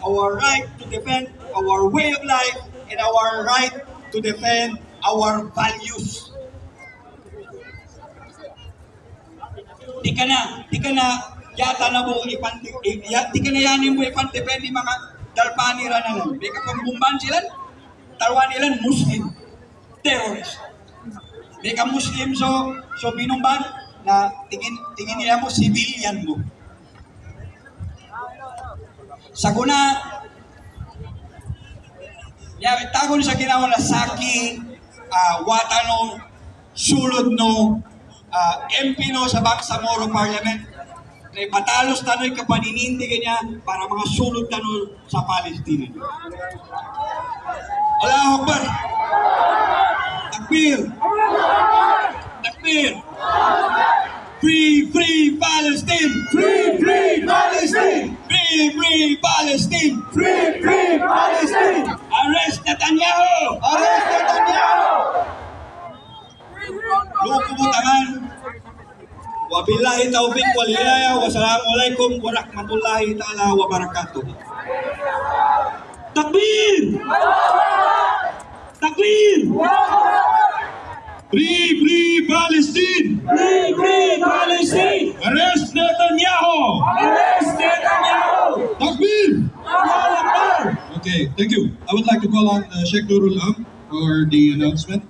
our right to defend our way of life, and our right to defend our values. Di ka na, yata na mo di ka na yanin mo ipantipend di mga dalpanira na lang. Di ka pambumban sila, tarwan nila Muslim, terrorist. Di ka Muslim so binumban na tingin nila mo civilian mo. Saguna, tagon sa ginawa na saki, watano, sulod no, MP no sa Bangsamoro Parliament. Kay patalos tano'y kapaninindigan niya para mga sulod tano sa Palestina. Allahu Akbar! Takbir! Takbir! Free, free Palestine! Free, free Palestine! Free, free Palestine! Free, free Palestine! Arrest Netanyahu! Arrest Netanyahu! Luko mo taman. Wabillahi taufiq wal hidayah. Wassalamualaikum warahmatullahi ta'ala wabarakatuh. Takbir! Takbir! Free, free Palestine! Free, free Palestine! Arrest Netanyahu! Arrest Netanyahu! Takbir! Allahu Akbar! Okay, thank you. I would like to call on Sheikh Nurul Am for the announcement.